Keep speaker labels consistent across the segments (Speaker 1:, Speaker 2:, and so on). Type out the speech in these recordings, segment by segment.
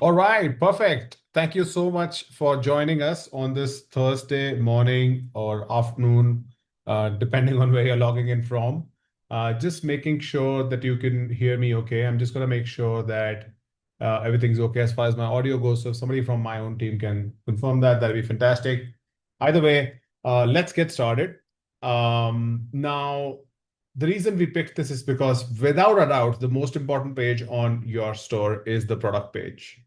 Speaker 1: All right, perfect. Thank you so much for joining us on this Thursday morning or afternoon, depending on where you're logging in from. Just making sure that you can hear me okay. I'm just going to make sure that everything's okay as far as my audio goes. So if somebody from my own team can confirm that, that'd be fantastic. Either way, let's get started. Now, the reason we picked this is because without a doubt, the most important page on your store is the product page.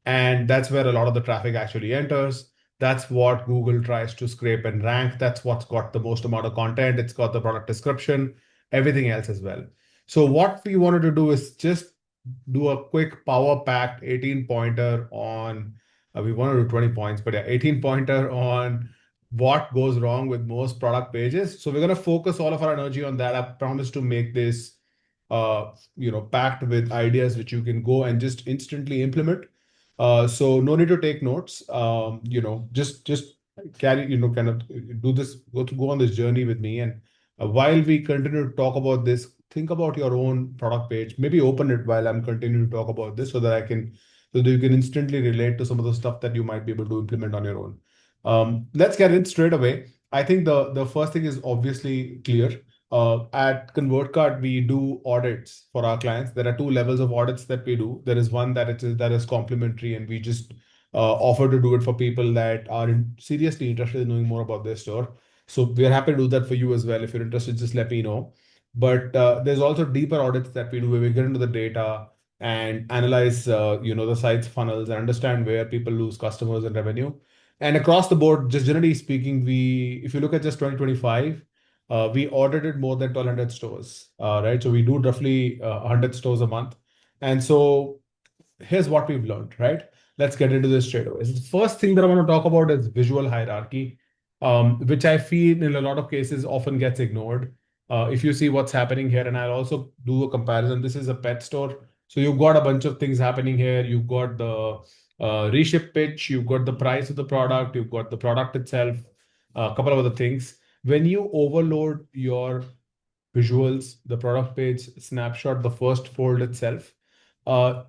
Speaker 1: And that's where a lot of the traffic actually enters. That's what Google tries to scrape and rank. That's what's got the most amount of content. It's got the product description, everything else as well. So what we wanted to do is just do a quick power packed 18 pointer on, we want to do 20 points, but yeah, 18 pointer on what goes wrong with most product pages. So we're going to focus all of our energy on that. I promise to make this packed with ideas which you can go and just instantly implement. So no need to take notes. Just carry, kind of do this, go on this journey with me. And while we continue to talk about this, think about your own product page. Maybe open it while I'm continuing to talk about this so that you can instantly relate to some of the stuff that you might be able to implement on your own. Let's get in straight away. I think the first thing is obviously clear. At ConvertCart, we do audits for our clients. There are two levels of audits that we do. There is one that is complimentary, and we just offer to do it for people that are seriously interested in knowing more about their store. So we are happy to do that for you as well. If you're interested, just let me know. But there's also deeper audits that we do where we get into the data and analyze, the site's funnels and understand where people lose customers and revenue. And across the board, just generally speaking, if you look at just 2025, we audited more than 1,200 stores, right? So we do roughly 100 stores a month. And so here's what we've learned, right? Let's get into this straight away. So the first thing that I want to talk about is visual hierarchy, which I feel in a lot of cases often gets ignored. If you see what's happening here, and I'll also do a comparison. This is a pet store. So you've got a bunch of things happening here. You've got the reship pitch, you've got the price of the product, you've got the product itself, a couple of other things. When you overload your visuals, the product page snapshot, the first fold itself, uh,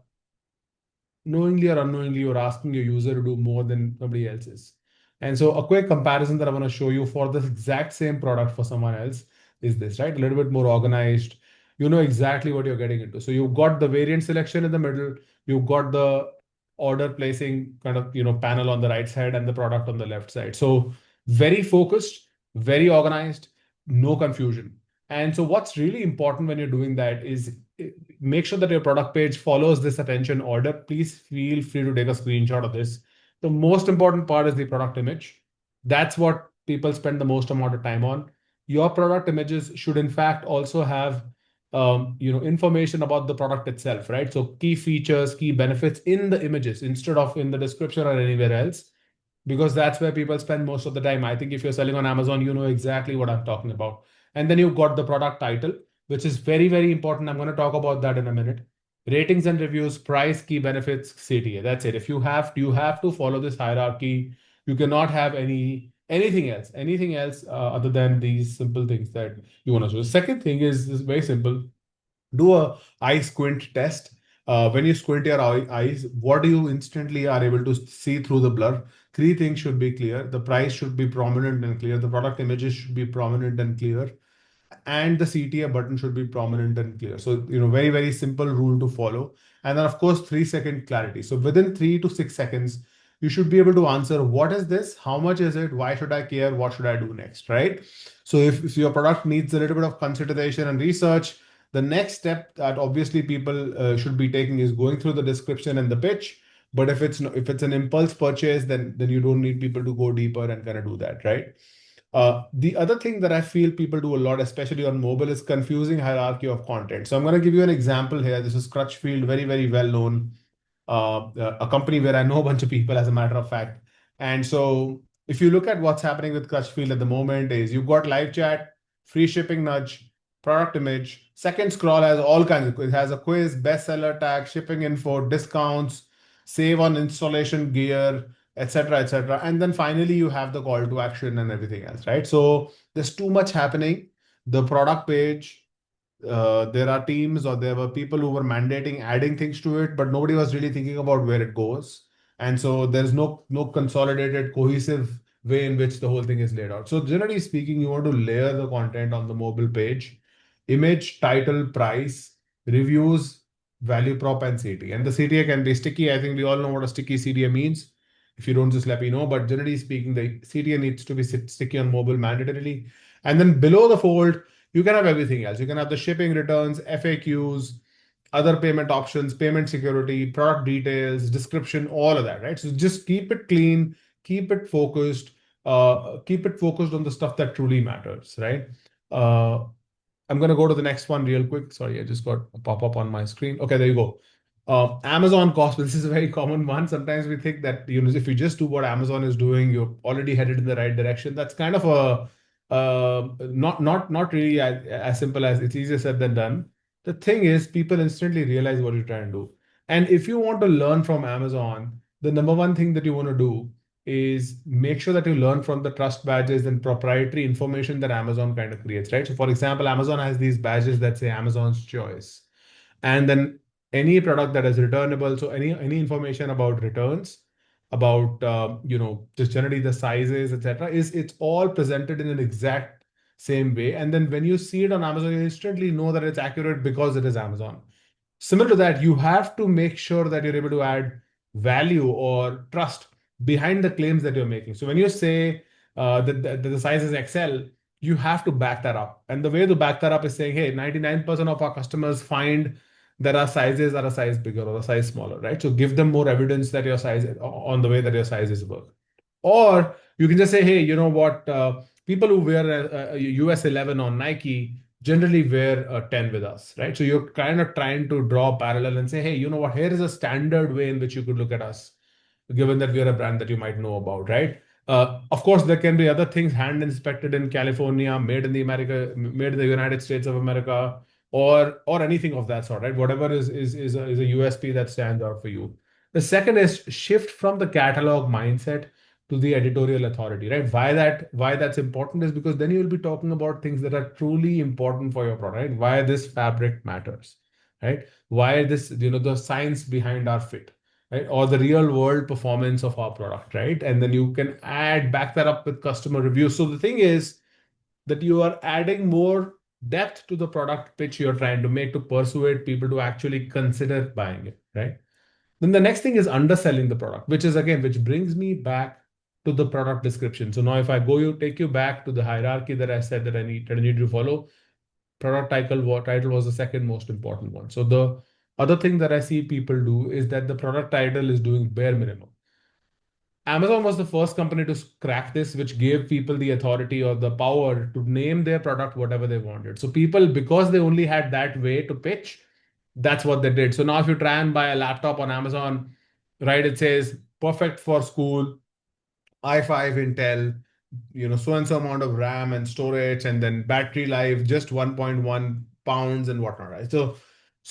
Speaker 1: knowingly or unknowingly, you're asking your user to do more than somebody else is. And so a quick comparison that I want to show you for this exact same product for someone else is this, right? A little bit more organized. You know exactly what you're getting into. So you've got the variant selection in the middle, you've got the order placing kind of, panel on the right side and the product on the left side. So very focused, very organized, no confusion. And so what's really important when you're doing that is make sure that your product page follows this attention order. Please feel free to take a screenshot of this. The most important part is the product image. That's what people spend the most amount of time on. Your product images should in fact also have information about the product itself, right? So key features, key benefits in the images instead of in the description or anywhere else, because that's where people spend most of the time. I think if you're selling on Amazon, you know exactly what I'm talking about. And then you've got the product title, which is very, very important. I'm going to talk about that in a minute. Ratings and reviews, price, key benefits, CTA. That's it. If you have to follow this hierarchy. You cannot have anything else other than these simple things that you want to do. The second thing is very simple. Do a eye squint test. When you squint your eyes, what do you instantly are able to see through the blur? Three things should be clear. The price should be prominent and clear. The product images should be prominent and clear. And the CTA button should be prominent and clear. So, very, very simple rule to follow. And then, of course, 3-second clarity. So within 3 to 6 seconds, you should be able to answer, what is this? How much is it? Why should I care? What should I do next? Right? So if your product needs a little bit of consideration and research, the next step that obviously people should be taking is going through the description and the pitch. But if it's an impulse purchase, then you don't need people to go deeper and kind of do that, right? The other thing that I feel people do a lot, especially on mobile, is confusing hierarchy of content. So I'm going to give you an example here. This is Crutchfield, very, very well known, a company where I know a bunch of people, as a matter of fact. And so if you look at what's happening with Crutchfield at the moment is you've got live chat, free shipping nudge, product image. Second scroll has all kinds of, it has a quiz, bestseller tag, shipping info, discounts, save on installation gear, etc., etc. And then finally, you have the call to action and everything else, right? So there's too much happening. The product page there are teams or there were people who were mandating adding things to it, but nobody was really thinking about where it goes. And so there's no consolidated, cohesive way in which the whole thing is laid out. So generally speaking, you want to layer the content on the mobile page, image, title, price, reviews, value prop, and CTA. And the CTA can be sticky. I think we all know what a sticky CTA means. If you don't, just let me know. But generally speaking, the CTA needs to be sticky on mobile mandatorily. And then below the fold, you can have everything else. You can have the shipping, returns, FAQs, other payment options, payment security, product details, description, all of that, right? So just keep it clean, keep it focused on the stuff that truly matters, right? Uh, I'm going to go to the next one real quick. Sorry, I just got a pop-up on my screen. Okay, there you go. Amazon cost. This is a very common one. Sometimes we think that, if you just do what Amazon is doing, you're already headed in the right direction. That's kind of a not really as simple as it's easier said than done. The thing is, people instantly realize what you're trying to do. And if you want to learn from Amazon, the number one thing that you want to do is make sure that you learn from the trust badges and proprietary information that Amazon kind of creates, right? So, for example, Amazon has these badges that say Amazon's choice, and then any product that is returnable, so any information about returns, about just generally the sizes, etc., is it's all presented in an exact same way. And then when you see it on Amazon, you instantly know that it's accurate because it is Amazon. Similar to that, you have to make sure that you're able to add value or trust behind the claims that you're making. So when you say that the size is XL, you have to back that up. And the way to back that up is saying, hey, 99% of our customers find that our sizes are a size bigger or a size smaller, right? So give them more evidence that your size on the way that your sizes work. Or you can just say, hey, you know what? People who wear a US 11 on Nike generally wear a 10 with us, right? So you're kind of trying to draw a parallel and say, hey, you know what? Here is a standard way in which you could look at us, given that we are a brand that you might know about, right? Of course, there can be other things hand inspected in California, made in the United States of America, or anything of that sort, right? Whatever is a USP that stands out for you. The second is shift from the catalog mindset to the editorial authority, right? Why that's important is because then you'll be talking about things that are truly important for your product, right? Why this fabric matters, right? Why this, the science behind our fit, right? Or the real world performance of our product, right? And then you can back that up with customer reviews. So the thing is that you are adding more depth to the product pitch you're trying to make to persuade people to actually consider buying it, right? Then the next thing is underselling the product, which brings me back to the product description. So now if I take you back to the hierarchy that I said that I need to follow, product title was the second most important one. So the other thing that I see people do is that the product title is doing bare minimum. Amazon was the first company to crack this, which gave people the authority or the power to name their product whatever they wanted. So people, because they only had that way to pitch, that's what they did. So now if you try and buy a laptop on Amazon, right, it says perfect for school, i5 Intel, so and so amount of RAM and storage, and then battery life, just 1.1 pounds and whatnot, right? So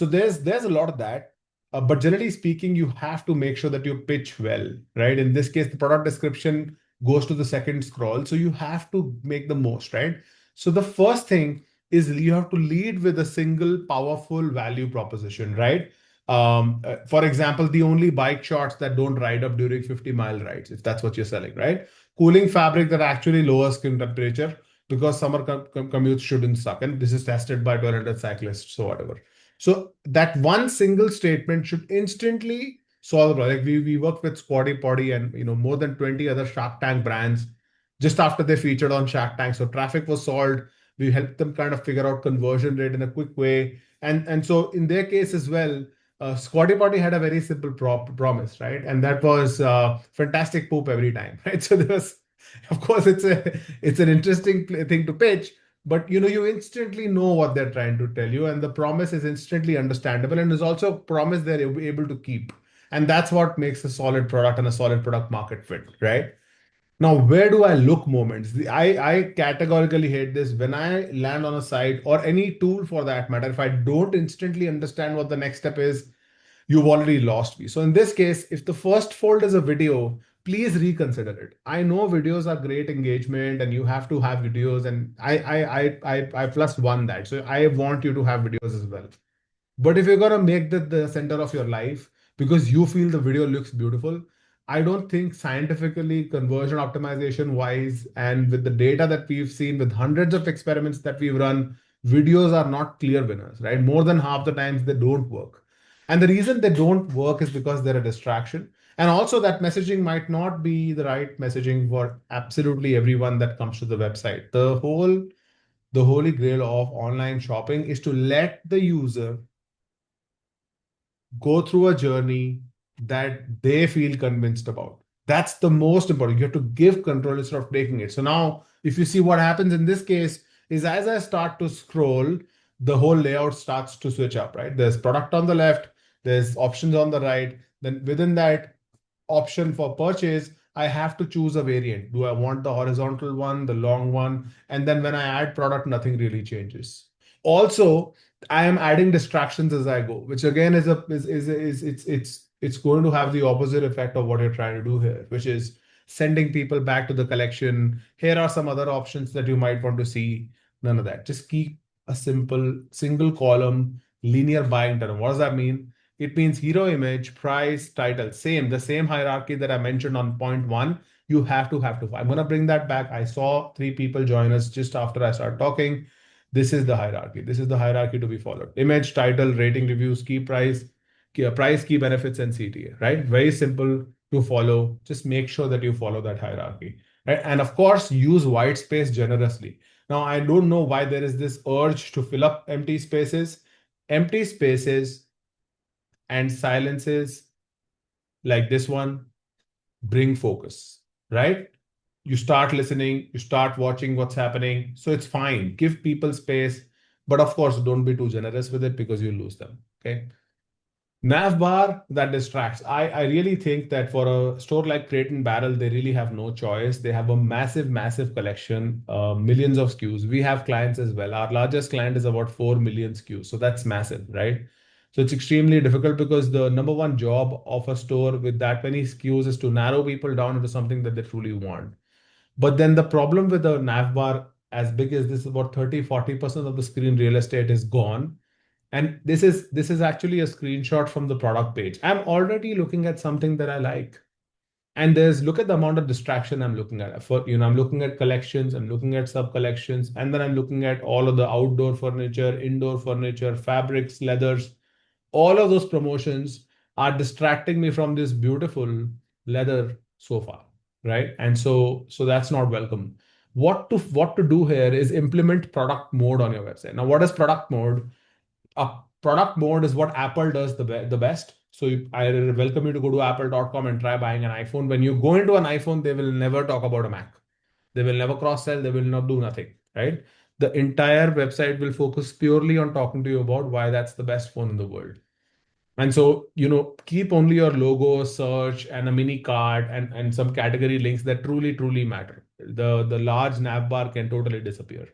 Speaker 1: there's a lot of that. But generally speaking, you have to make sure that you pitch well, right? In this case, the product description goes to the second scroll. So you have to make the most, right? So the first thing is you have to lead with a single powerful value proposition, right? For example, the only bike shorts that don't ride up during 50-mile rides, if that's what you're selling, right? Cooling fabric that actually lowers skin temperature because summer commutes shouldn't suck. And this is tested by 1,200 cyclists, so whatever. So that one single statement should instantly solve the problem. Like we worked with Squatty Potty and more than 20 other Shark Tank brands just after they featured on Shark Tank. So traffic was solved. We helped them kind of figure out conversion rate in a quick way. And so in their case as well, Squatty Potty had a very simple promise, right? And that was fantastic poop every time, right? So there was, of course, it's an interesting thing to pitch, but you instantly know what they're trying to tell you, and the promise is instantly understandable, and is also a promise they're able to keep, and that's what makes a solid product and a solid product market fit, right? Now, where do I look moments? I categorically hate this when I land on a site or any tool for that matter. If I don't instantly understand what the next step is, you've already lost me. So in this case, if the first fold is a video please reconsider it. I know videos are great engagement and you have to have videos, and I plus one that. So I want you to have videos as well. But if you're gonna make that the center of your life because you feel the video looks beautiful, I don't think scientifically, conversion optimization wise, and with the data that we've seen with hundreds of experiments that we've run, videos are not clear winners, right? More than half the times they don't work. And the reason they don't work is because they're a distraction. And also that messaging might not be the right messaging for absolutely everyone that comes to the website. The holy grail of online shopping is to let the user go through a journey that they feel convinced about. That's the most important. You have to give control instead of taking it. So now, if you see what happens in this case, is as I start to scroll, the whole layout starts to switch up, right? There's product on the left, there's options on the right. Then within that option for purchase, I have to choose a variant. Do I want the horizontal one, the long one? And then when I add product, nothing really changes. Also, I am adding distractions as I go, which again is a is it's going to have the opposite effect of what you're trying to do here, which is sending people back to the collection. Here are some other options that you might want to see. None of that. Just keep a simple single column linear buying term. What does that mean? It means hero image, price, title, the same hierarchy that I mentioned on point one. You have to. I'm gonna bring that back. I saw three people join us just after I started talking. This is the hierarchy. This is the hierarchy to be followed. Image, title, rating, reviews, key benefits, and CTA, right? Very simple to follow. Just make sure that you follow that hierarchy, right? And of course, use white space generously. Now, I don't know why there is this urge to fill up empty spaces. Empty spaces and silences like this one bring focus, right? You start listening, you start watching what's happening. So it's fine. Give people space, but of course, don't be too generous with it because you lose them. Okay. Nav bar that distracts. I really think that for a store like Crate and Barrel, they really have no choice. They have a massive collection, millions of SKUs. We have clients as well. Our largest client is about 4 million SKUs. So that's massive, right? So it's extremely difficult because the number one job of a store with that many SKUs is to narrow people down into something that they truly want. But then the problem with the nav bar as big as this, about 30-40% of the screen real estate is gone. And this is actually a screenshot from the product page. I'm already looking at something that I like. And there's look at the amount of distraction I'm looking at. I'm looking at collections, I'm looking at sub collections, and then I'm looking at all of the outdoor furniture, indoor furniture, fabrics, leathers. All of those promotions are distracting me from this beautiful leather sofa, right? And so that's not welcome. What to do here is implement product mode on your website. Now, what is product mode? A product mode is what Apple does the best. So I welcome you to go to apple.com and try buying an iPhone. When you go into an iPhone, they will never talk about a Mac. They will never cross sell. They will not do nothing, right? The entire website will focus purely on talking to you about why that's the best phone in the world. And so, keep only your logo, search, and a mini card and some category links that truly matter. The large nav bar can totally disappear.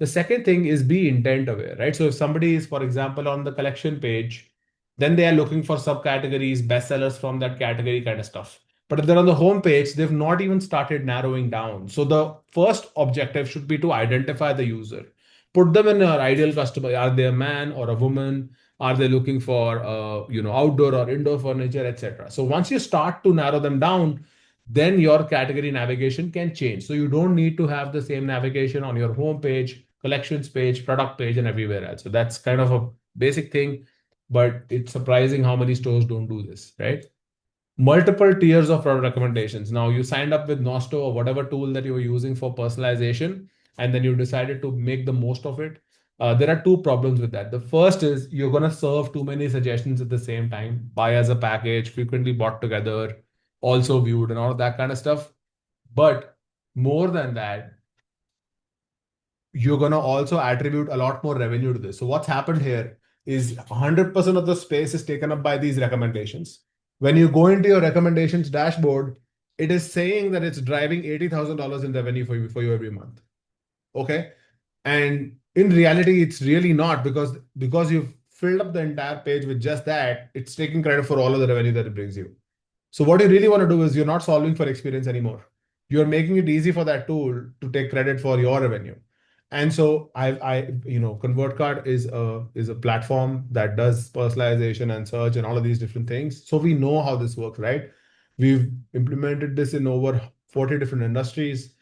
Speaker 1: The second thing is be intent aware, right? So if somebody is, for example, on the collection page, then they are looking for subcategories, bestsellers from that category kind of stuff. But if they're on the home page, they've not even started narrowing down. So the first objective should be to identify the user. Put them in your ideal customer. Are they a man or a woman? Are they looking for outdoor or indoor furniture, etc.? So once you start to narrow them down, then your category navigation can change. So you don't need to have the same navigation on your home page, collections page, product page, and everywhere else. So that's kind of a basic thing, but it's surprising how many stores don't do this, right? Multiple tiers of product recommendations. Now you signed up with Nosto or whatever tool that you were using for personalization, and then you decided to make the most of it. There are two problems with that. The first is you're going to serve too many suggestions at the same time, buy as a package, frequently bought together, also viewed, and all of that kind of stuff. But more than that, you're going to also attribute a lot more revenue to this. So what's happened here is 100% of the space is taken up by these recommendations. When you go into your recommendations dashboard, it is saying that it's driving $80,000 in revenue for you every month. Okay. And in reality, it's really not because you've filled up the entire page with just that, it's taking credit for all of the revenue that it brings you. So what you really want to do is you're not solving for experience anymore. You're making it easy for that tool to take credit for your revenue. And so ConvertCard is a platform that does personalization and search and all of these different things. So we know how this works, right? We've implemented this in over 40 different industries.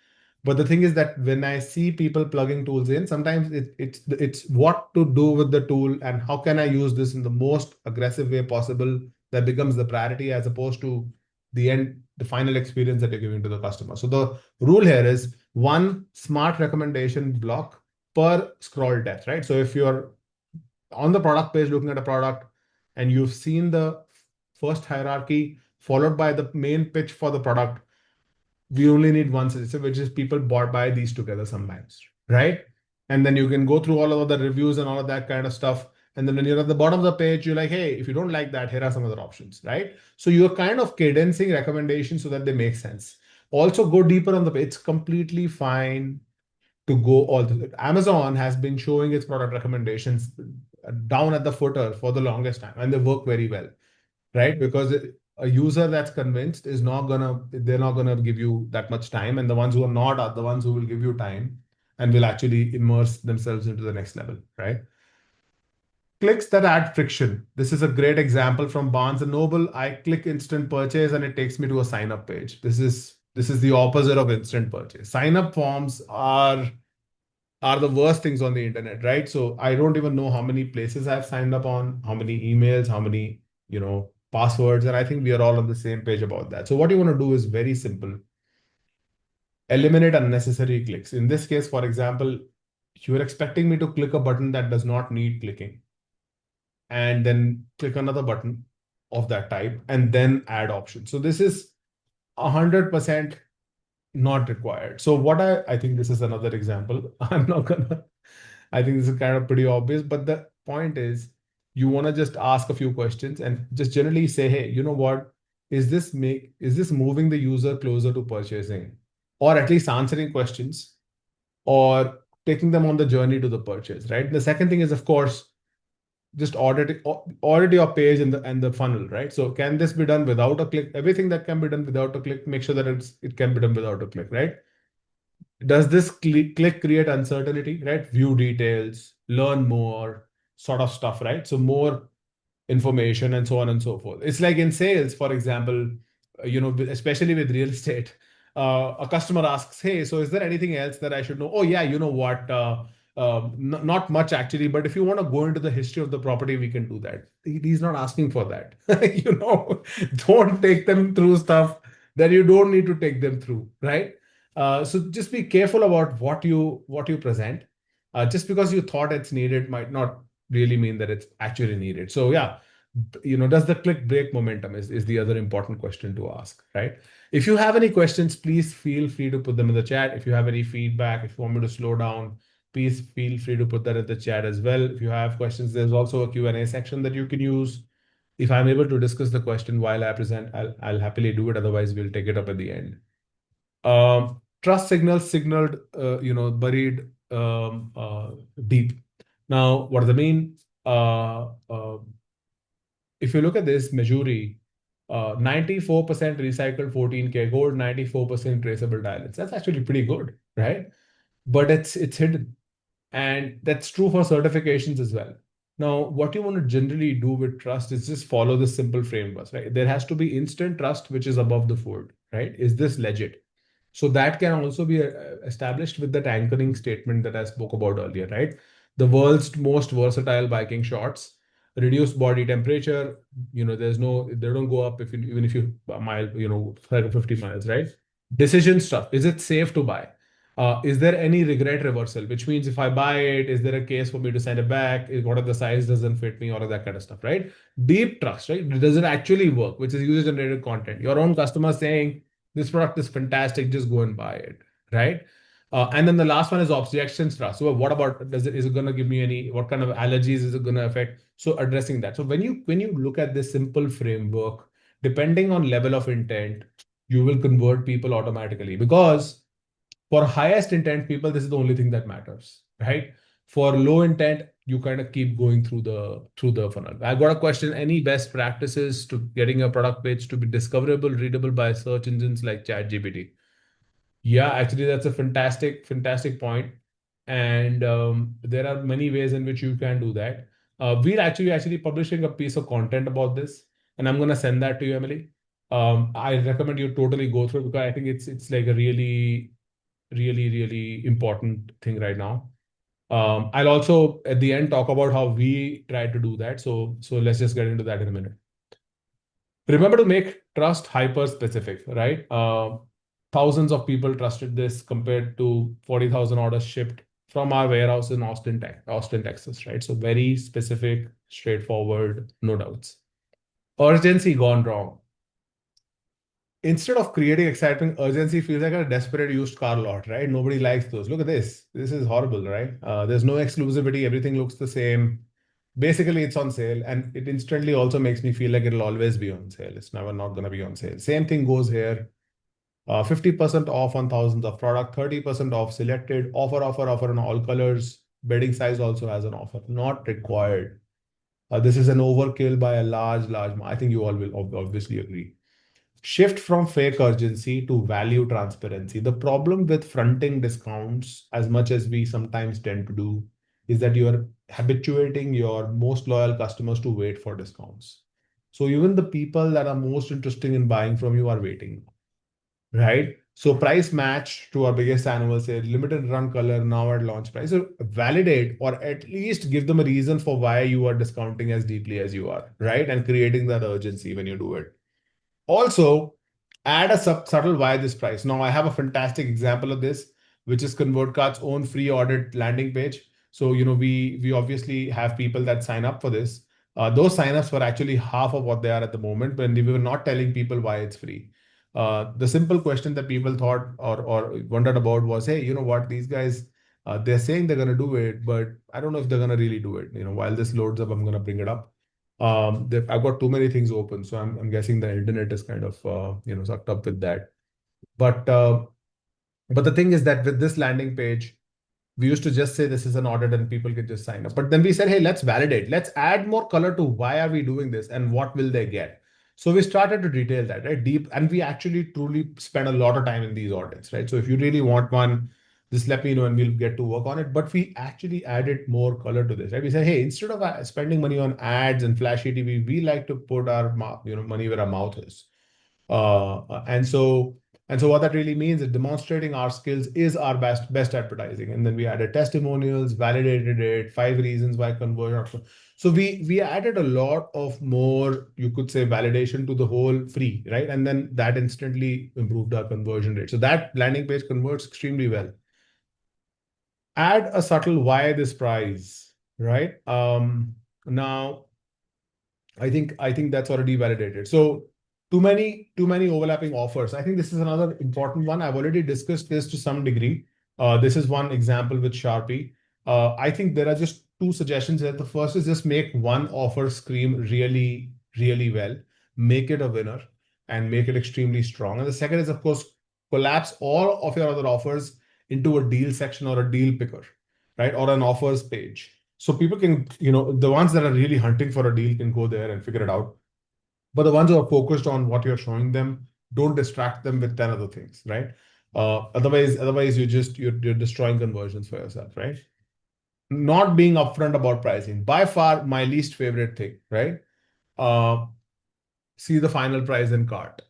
Speaker 1: But the thing is that when I see people plugging tools in, sometimes it's what to do with the tool and how can I use this in the most aggressive way possible that becomes the priority as opposed to the final experience that you're giving to the customer. So the rule here is one smart recommendation block per scroll depth, right? So if you're on the product page looking at a product and you've seen the first hierarchy followed by the main pitch for the product, we only need one suggestion, which is people bought buy these together sometimes, right? And then you can go through all of the reviews and all of that kind of stuff. And then when you're at the bottom of the page, you're like, hey, if you don't like that, here are some other options, right? So you're kind of cadencing recommendations so that they make sense. Also, go deeper on the page. It's completely fine to go all the Amazon has been showing its product recommendations down at the footer for the longest time, and they work very well, right? Because a user that's convinced is not gonna, they're not gonna give you that much time, and the ones who are not are the ones who will give you time and will actually immerse themselves into the next level, right? Clicks that add friction. This is a great example from Barnes and Noble. I click instant purchase and it takes me to a sign up page. This is the opposite of instant purchase. Sign up forms are the worst things on the internet, right? So I don't even know how many places I've signed up on, how many emails, how many, passwords. And I think we are all on the same page about that. So what you want to do is very simple. Eliminate unnecessary clicks. In this case, for example, you're expecting me to click a button that does not need clicking and then click another button of that type and then add options. So this is 100% not required. So I think this is another example. I think this is kind of pretty obvious, but the point is you want to just ask a few questions and just generally say, hey, you know what? Is this moving the user closer to purchasing or at least answering questions or taking them on the journey to the purchase, right? The second thing is, of course, just audit your page and the funnel, right? So can this be done without a click? Everything that can be done without a click, make sure that it can be done without a click, right? Does this click create uncertainty, right? View details, learn more, sort of stuff, right? So more information and so on and so forth. It's like in sales, for example, especially with real estate, a customer asks, hey, so is there anything else that I should know? Oh, yeah, you know what? Not much actually, but if you want to go into the history of the property, we can do that. He's not asking for that. Don't take them through stuff that you don't need to take them through, right? So just be careful about what you present. Just because you thought it's needed might not really mean that it's actually needed. So yeah, does the click break momentum is the other important question to ask, right? If you have any questions, please feel free to put them in the chat. If you have any feedback, if you want me to slow down, please feel free to put that in the chat as well. If you have questions, there's also a Q&A section that you can use. If I'm able to discuss the question while I present, I'll happily do it. Otherwise, we'll take it up at the end. Trust signals signaled, buried deep. Now, what does it mean? If you look at this, Majuri, 94% recycled 14K gold, 94% traceable dialects. That's actually pretty good, right? But it's hidden. And that's true for certifications as well. Now, what you want to generally do with trust is just follow this simple framework, right? There has to be instant trust, which is above the fold, right? Is this legit? So that can also be established with that anchoring statement that I spoke about earlier, right? The world's most versatile biking shorts, reduced body temperature, they don't go up even if you mile, 50 miles, right? Decision stuff. Is it safe to buy? Is there any regret reversal? Which means if I buy it, is there a case for me to send it back? What if the size doesn't fit me? All of that kind of stuff, right? Deep trust, right? Does it actually work? Which is user generated content. Your own customer saying, this product is fantastic, just go and buy it, right? And then the last one is objections trust. So what about, is it going to give me what kind of allergies is it going to affect? So addressing that. So when you look at this simple framework, depending on level of intent, you will convert people automatically because for highest intent people, this is the only thing that matters, right? For low intent, you kind of keep going through the funnel. I got a question: any best practices to getting your product page to be discoverable, readable by search engines like ChatGPT? Yeah, actually, that's a fantastic point. And there are many ways in which you can do that. We're actually publishing a piece of content about this, and I'm gonna send that to you, Emily. I recommend you totally go through it because I think it's like a really important thing right now. I'll also at the end talk about how we try to do that. So let's just get into that in a minute. Remember to make trust hyper specific, right? Thousands of people trusted this compared to 40,000 orders shipped from our warehouse in Austin, Texas, right? So very specific, straightforward, no doubts. Urgency gone wrong. Instead of creating excitement, urgency feels like a desperate used car lot, right? Nobody likes those. Look at this. This is horrible, right? There's no exclusivity. Everything looks the same. Basically, it's on sale, and it instantly also makes me feel like it'll always be on sale. It's never not going to be on sale. Same thing goes here. 50% off on thousands of product, 30% off selected, offer in all colors. Bedding size also has an offer, not required. This is an overkill by a large. I think you all will obviously agree. Shift from fake urgency to value transparency. The problem with fronting discounts, as much as we sometimes tend to do, is that you are habituating your most loyal customers to wait for discounts. So even the people that are most interested in buying from you are waiting, right? So price match to our biggest annual sale, limited run color now at launch price. So validate or at least give them a reason for why you are discounting as deeply as you are, right? And creating that urgency when you do it. Also, add a subtle why this price. Now, I have a fantastic example of this, which is ConvertCart's own free audit landing page. So, we obviously have people that sign up for this. Those signups were actually half of what they are at the moment when we were not telling people why it's free. The simple question that people thought or wondered about was, hey, you know what, these guys, they're saying they're going to do it, but I don't know if they're going to really do it. While this loads up, I'm going to bring it up. I've got too many things open, so I'm guessing the internet is kind of sucked up with that. But the thing is that with this landing page, we used to just say this is an audit and people could just sign up. But then we said, hey, let's validate. Let's add more color to why are we doing this and what will they get. So we started to detail that, right? Deep, and we actually truly spend a lot of time in these audits, right? So if you really want one, just let me know and we'll get to work on it. But we actually added more color to this, right? We said, hey, instead of spending money on ads and flashy TV, we like to put our money where our mouth is. And so what that really means is demonstrating our skills is our best advertising. And then we added testimonials, validated it, 5 reasons why conversion. So we added a lot of more, you could say, validation to the whole free, right? And then that instantly improved our conversion rate. So that landing page converts extremely well. Add a subtle why this price, right? Now I think that's already validated. So too many overlapping offers. I think this is another important one. I've already discussed this to some degree. This is one example with Sharpie. I think there are just two suggestions here. The first is just make one offer scream really, really well, make it a winner, and make it extremely strong. And the second is, of course, collapse all of your other offers into a deal section or a deal picker, right? Or an offers page. So people can, the ones that are really hunting for a deal can go there and figure it out. But the ones who are focused on what you're showing them, don't distract them with 10 other things, right? Otherwise you're destroying conversions for yourself, right? Not being upfront about pricing, by far my least favorite thing, right? Uh, See the final price in cart,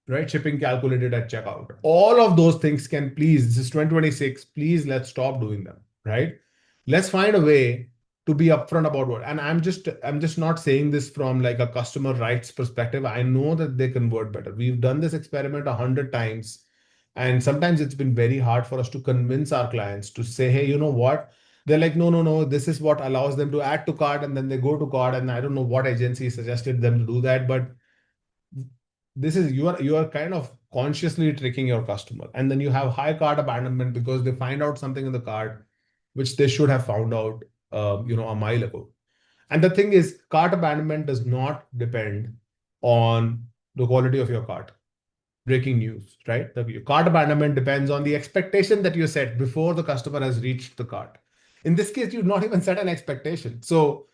Speaker 1: right? Shipping calculated at checkout. All of those things can please, this is 2026, please let's stop doing them, right? Let's find a way to be upfront about what. And I'm just not saying this from like a customer rights perspective. I know that they convert better. We've done this experiment 100 times. And sometimes it's been very hard for us to convince our clients to say, hey, you know what? They're like, no, no, no, this is what allows them to add to cart, and then they go to cart. And I don't know what agency suggested them to do that, but this is you are kind of consciously tricking your customer, and then you have high cart abandonment because they find out something in the cart which they should have found out a mile ago. And the thing is, cart abandonment does not depend on the quality of your cart. Breaking news, right? The cart abandonment depends on the expectation that you set before the customer has reached the cart. In this case, you've not even set an expectation. So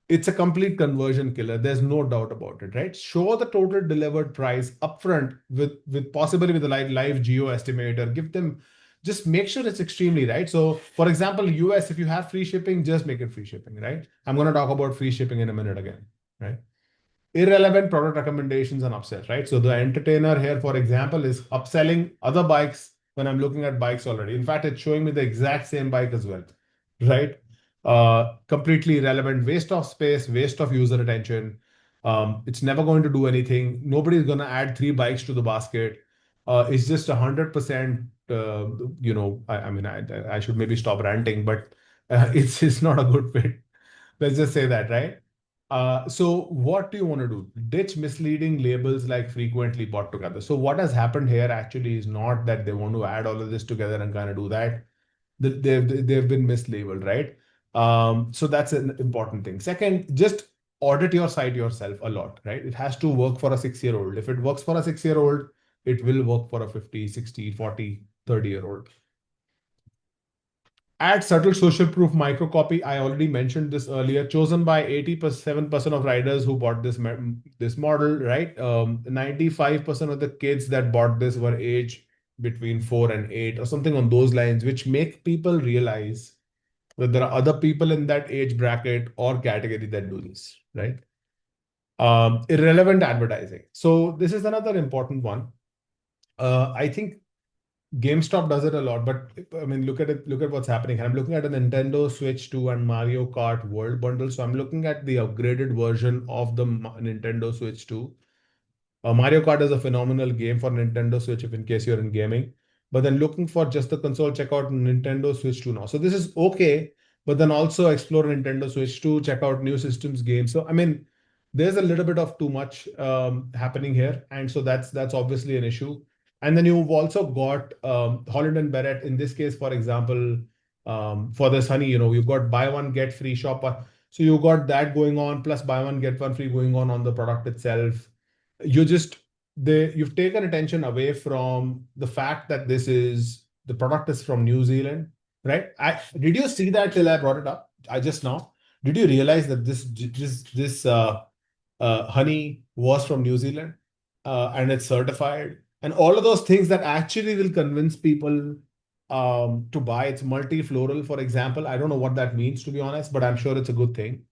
Speaker 1: it's a complete conversion killer. There's no doubt about it, right? Show the total delivered price upfront with possibly with a live geo estimator. Give them, just make sure it's extremely right. So for example, US, if you have free shipping, just make it free shipping, right? I'm going to talk about free shipping in a minute again, right? Irrelevant product recommendations and upsells, right? So the entertainer here, for example, is upselling other bikes when I'm looking at bikes already. In fact, it's showing me the exact same bike as well, right? Completely irrelevant, waste of space, waste of user attention. It's never going to do anything. Nobody's going to add three bikes to the basket. It's just 100%. I mean, I should maybe stop ranting, but it's not a good fit. Let's just say that, right? So what do you want to do? Ditch misleading labels like frequently bought together. So what has happened here actually is not that they want to add all of this together and kind of do that. They've been mislabeled, right? So that's an important thing. Second, just audit your site yourself a lot, right? It has to work for a 6-year-old. If it works for a 6-year-old, it will work for a 50, 60, 40, 30-year-old. Add subtle social proof microcopy. I already mentioned this earlier. Chosen by 87% of riders who bought this model, right? 95% of the kids that bought this were aged between 4 and 8 or something on those lines, which make people realize that there are other people in that age bracket or category that do this, right? Irrelevant advertising. So this is another important one. I think GameStop does it a lot, but I mean, look at it. Look at what's happening. I'm looking at a Nintendo Switch 2 and Mario Kart World Bundle. So I'm looking at the upgraded version of the Nintendo Switch 2. Mario Kart is a phenomenal game for Nintendo Switch, if in case you're in gaming. But then looking for just the console, check out Nintendo Switch 2 now. So this is okay, but then also explore Nintendo Switch 2, check out new systems games. So I mean, there's a little bit of too much happening here, and so that's obviously an issue. And then you've also got Holland and Barrett. In this case, for example, for this honey, you've got buy one get free shop. So you got that going on, plus buy one get one free going on the product itself. You've taken attention away from the fact that the product is from New Zealand, right? Did you see that till I brought it up? I just now. Did you realize that this honey was from New Zealand and it's certified and all of those things that actually will convince people to buy? It's multi-floral, for example. I don't know what that means, to be honest, but I'm sure it's a good thing.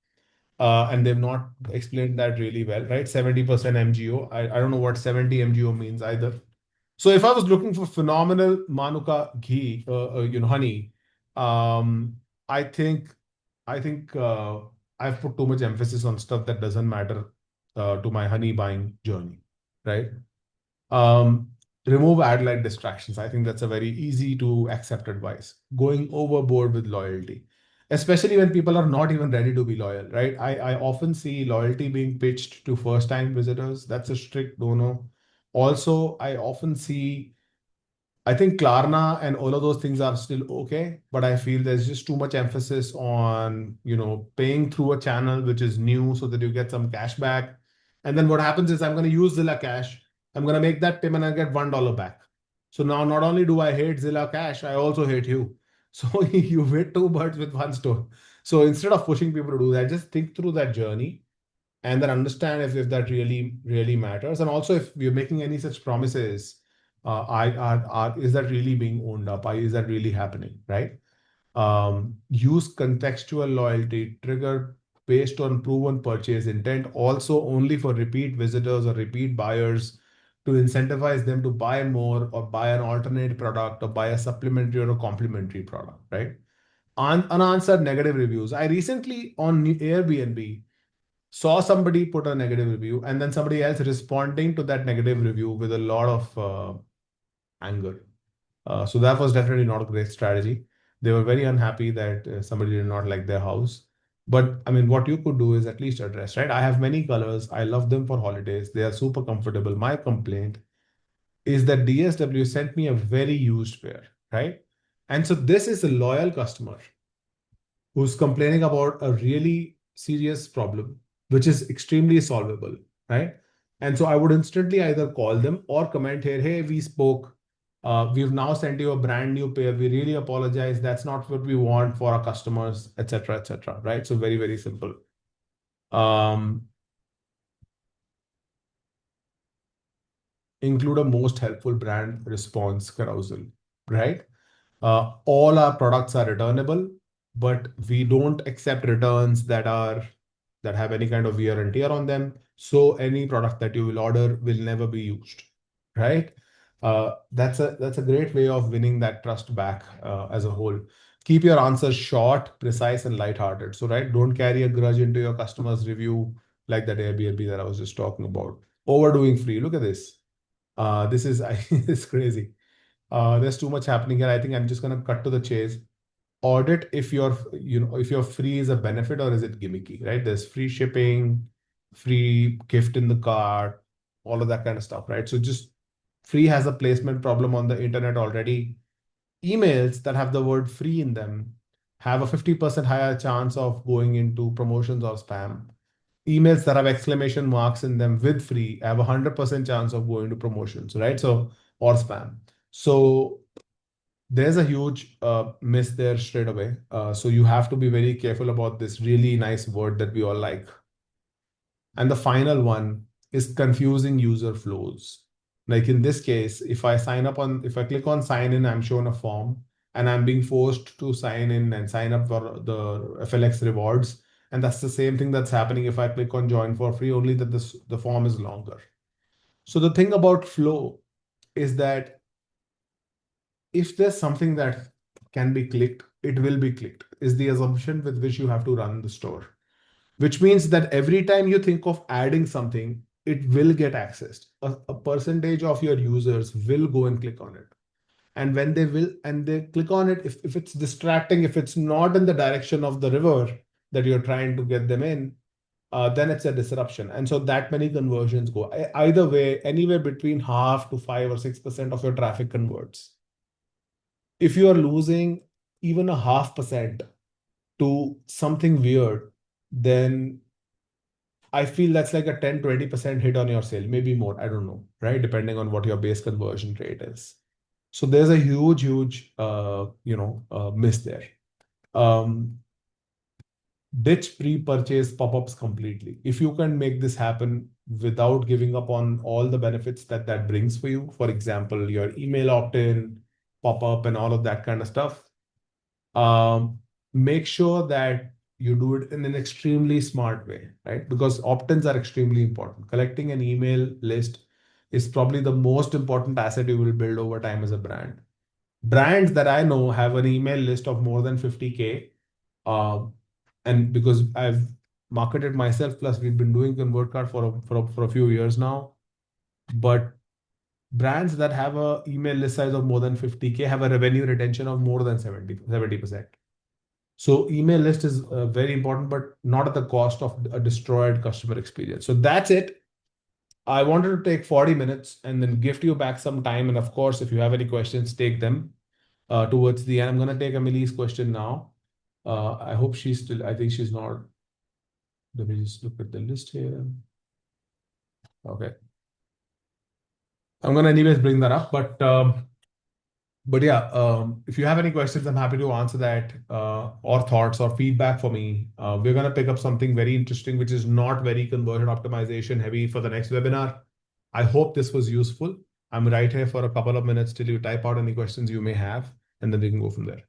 Speaker 1: And they've not explained that really well, right? 70% MGO. I don't know what 70 MGO means either. So if I was looking for phenomenal Manuka ghee, honey, I think I've put too much emphasis on stuff that doesn't matter to my honey buying journey, right? Um, Remove ad-led distractions. I think that's a very easy to accept advice. Going overboard with loyalty, especially when people are not even ready to be loyal, right? I often see loyalty being pitched to first-time visitors. That's a strict no-no. Also, I often see I think Klarna and all of those things are still okay, but I feel there's just too much emphasis on, paying through a channel which is new so that you get some cash back. And then what happens is I'm going to use Zilla Cash. I'm going to make that payment and I get $1 back. So now not only do I hate Zilla Cash, I also hate you. So you hit two birds with one stone. So instead of pushing people to do that, just think through that journey and then understand if that really, really matters. And also if you're making any such promises, is that really being owned up? Is that really happening, right? Use contextual loyalty trigger based on proven purchase intent, also only for repeat visitors or repeat buyers to incentivize them to buy more or buy an alternate product or buy a supplementary or a complementary product, right? Unanswered negative reviews. I recently on Airbnb saw somebody put a negative review and then somebody else responding to that negative review with a lot of anger. So that was definitely not a great strategy. They were very unhappy that somebody did not like their house. But I mean, what you could do is at least address, right? I have many colors. I love them for holidays. They are super comfortable. My complaint is that DSW sent me a very used pair, right? And so this is a loyal customer who's complaining about a really serious problem, which is extremely solvable, right? And so I would instantly either call them or comment here, hey, we spoke. We've now sent you a brand new pair. We really apologize. That's not what we want for our customers, etc., etc. Right? So very, very simple. Um, Include a most helpful brand response carousel, right? All our products are returnable, but we don't accept returns that have any kind of wear and tear on them. So any product that you will order will never be used, right? That's a great way of winning that trust back as a whole. Keep your answers short, precise, and lighthearted. So, right, don't carry a grudge into your customer's review like that Airbnb that I was just talking about. Overdoing free. Look at this. This is it's crazy. There's too much happening here. I think I'm just gonna cut to the chase. Audit if your free is a benefit or is it gimmicky, right? There's free shipping, free gift in the cart, all of that kind of stuff, right? So just free has a placement problem on the internet already. Emails that have the word free in them have a 50% higher chance of going into promotions or spam. Emails that have exclamation marks in them with free have a 100% chance of going to promotions, right? So, or spam. So there's a huge miss there straight away. So you have to be very careful about this really nice word that we all like. And the final one is confusing user flows. Like in this case, if I click on sign in, I'm shown a form and I'm being forced to sign in and sign up for the FLX rewards. And that's the same thing that's happening if I click on join for free, only that the form is longer. So the thing about flow is that if there's something that can be clicked, it will be clicked, is the assumption with which you have to run the store. Which means that every time you think of adding something, it will get accessed. A percentage of your users will go and click on it. And when they click on it, if it's distracting, if it's not in the direction of the river that you're trying to get them in, then it's a disruption. And so that many conversions go. Either way, anywhere between half to 5 or 6% of your traffic converts. If you are losing even a 0.5% to something weird, then I feel that's like a 10-20% hit on your sale, maybe more. I don't know, right? Depending on what your base conversion rate is. So there's a huge, miss there. Um, Ditch pre-purchase pop-ups completely. If you can make this happen without giving up on all the benefits that that brings for you, for example, your email opt-in, pop-up, and all of that kind of stuff, um, make sure that you do it in an extremely smart way, right? Because opt-ins are extremely important. Collecting an email list is probably the most important asset you will build over time as a brand. Brands that I know have an email list of more than 50K. And because I've marketed myself, plus we've been doing ConvertCard for a few years now. But brands that have a email list size of more than 50K have a revenue retention of more than 70%. So email list is very important, but not at the cost of a destroyed customer experience. So that's it. I wanted to take 40 minutes and then gift you back some time. And of course, if you have any questions, take them towards the end. I'm going to take Emily's question now. I hope she's still, I think she's not. Let me just look at the list here. Okay. I'm going to anyways bring that up, but yeah, if you have any questions, I'm happy to answer that, or thoughts or feedback for me. We're going to pick up something very interesting, which is not very conversion optimization heavy for the next webinar. I hope this was useful. I'm right here for a couple of minutes till you type out any questions you may have, and then we can go from there.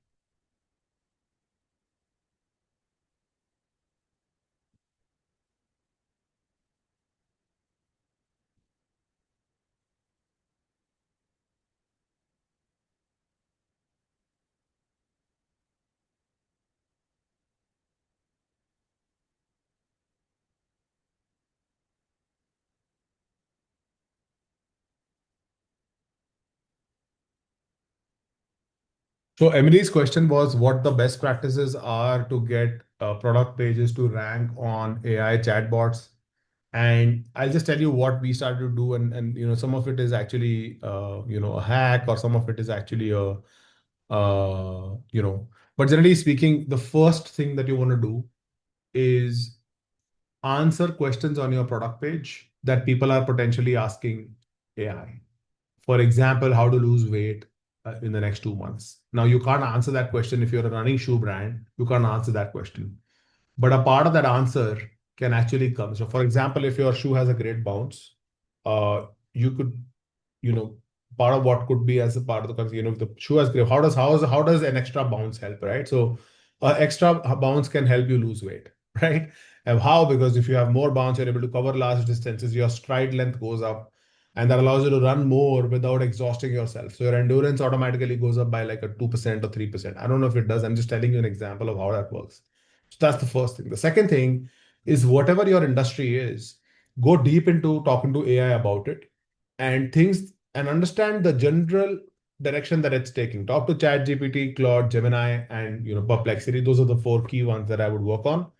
Speaker 1: So Emily's question was what the best practices are to get product pages to rank on AI chatbots. And I'll just tell you what we started to do, and some of it is actually a hack, or some of it is actually a But generally speaking, the first thing that you want to do is answer questions on your product page that people are potentially asking AI. For example, how to lose weight in the next 2 months. Now, you can't answer that question if you're a running shoe brand. You can't answer that question. But a part of that answer can actually come. So, for example, if your shoe has a great bounce, you could, you know, part of what could be as a part of the concept, if the shoe has great, how does an extra bounce help, right? So, extra bounce can help you lose weight, right? And how? Because if you have more bounce, you're able to cover large distances. Your stride length goes up, and that allows you to run more without exhausting yourself. So your endurance automatically goes up by like a 2% or 3%. I don't know if it does. I'm just telling you an example of how that works. So that's the first thing. The second thing is whatever your industry is, go deep into talking to AI about it and things and understand the general direction that it's taking. Talk to ChatGPT, Claude, Gemini, and Perplexity. Those are the four key ones that I would work on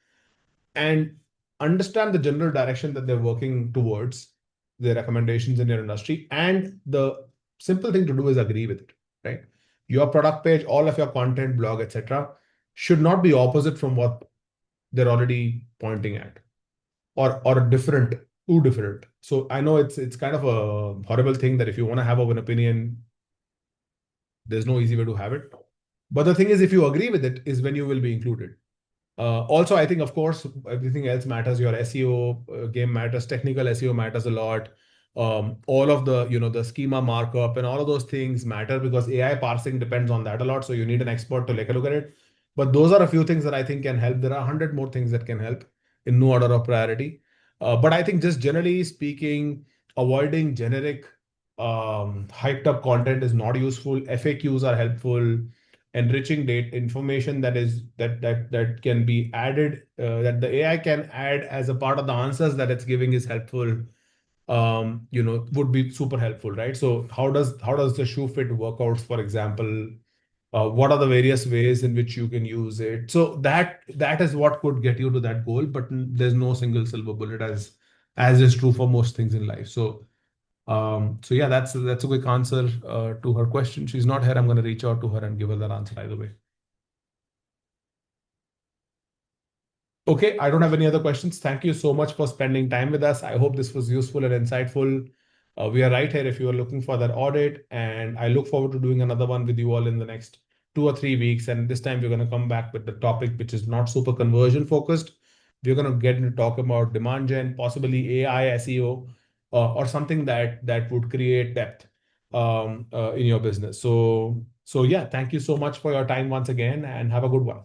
Speaker 1: and understand the general direction that they're working towards, their recommendations in your industry. And the simple thing to do is agree with it, right? Your product page, all of your content, blog, etc., should not be opposite from what they're already pointing at, or different, too different. So I know it's kind of a horrible thing that if you want to have an opinion, there's no easy way to have it. But the thing is, if you agree with it, is when you will be included. Also, I think, of course, everything else matters. Your SEO game matters. Technical SEO matters a lot. All of the schema markup and all of those things matter because AI parsing depends on that a lot. So you need an expert to take a look at it. But those are a few things that I think can help. There are 100 more things that can help in no order of priority. But I think just generally speaking, avoiding generic hyped up content is not useful. FAQs are helpful. Enriching data information that can be added, that the AI can add as a part of the answers that it's giving is helpful. Would be super helpful, right? So how does the shoe fit workouts, for example? What are the various ways in which you can use it? So that is what could get you to that goal, but there's no single silver bullet, as is true for most things in life. So yeah, that's a quick answer to her question. She's not here. I'm going to reach out to her and give her that answer either way. Okay, I don't have any other questions. Thank you so much for spending time with us. I hope this was useful and insightful. We are right here if you are looking for that audit, and I look forward to doing another one with you all in the next 2 or 3 weeks. And this time we're going to come back with the topic which is not super conversion focused. We're going to get into talk about demand gen, possibly AI, SEO, or something that would create depth in your business. So yeah, thank you so much for your time once again, and have a good one.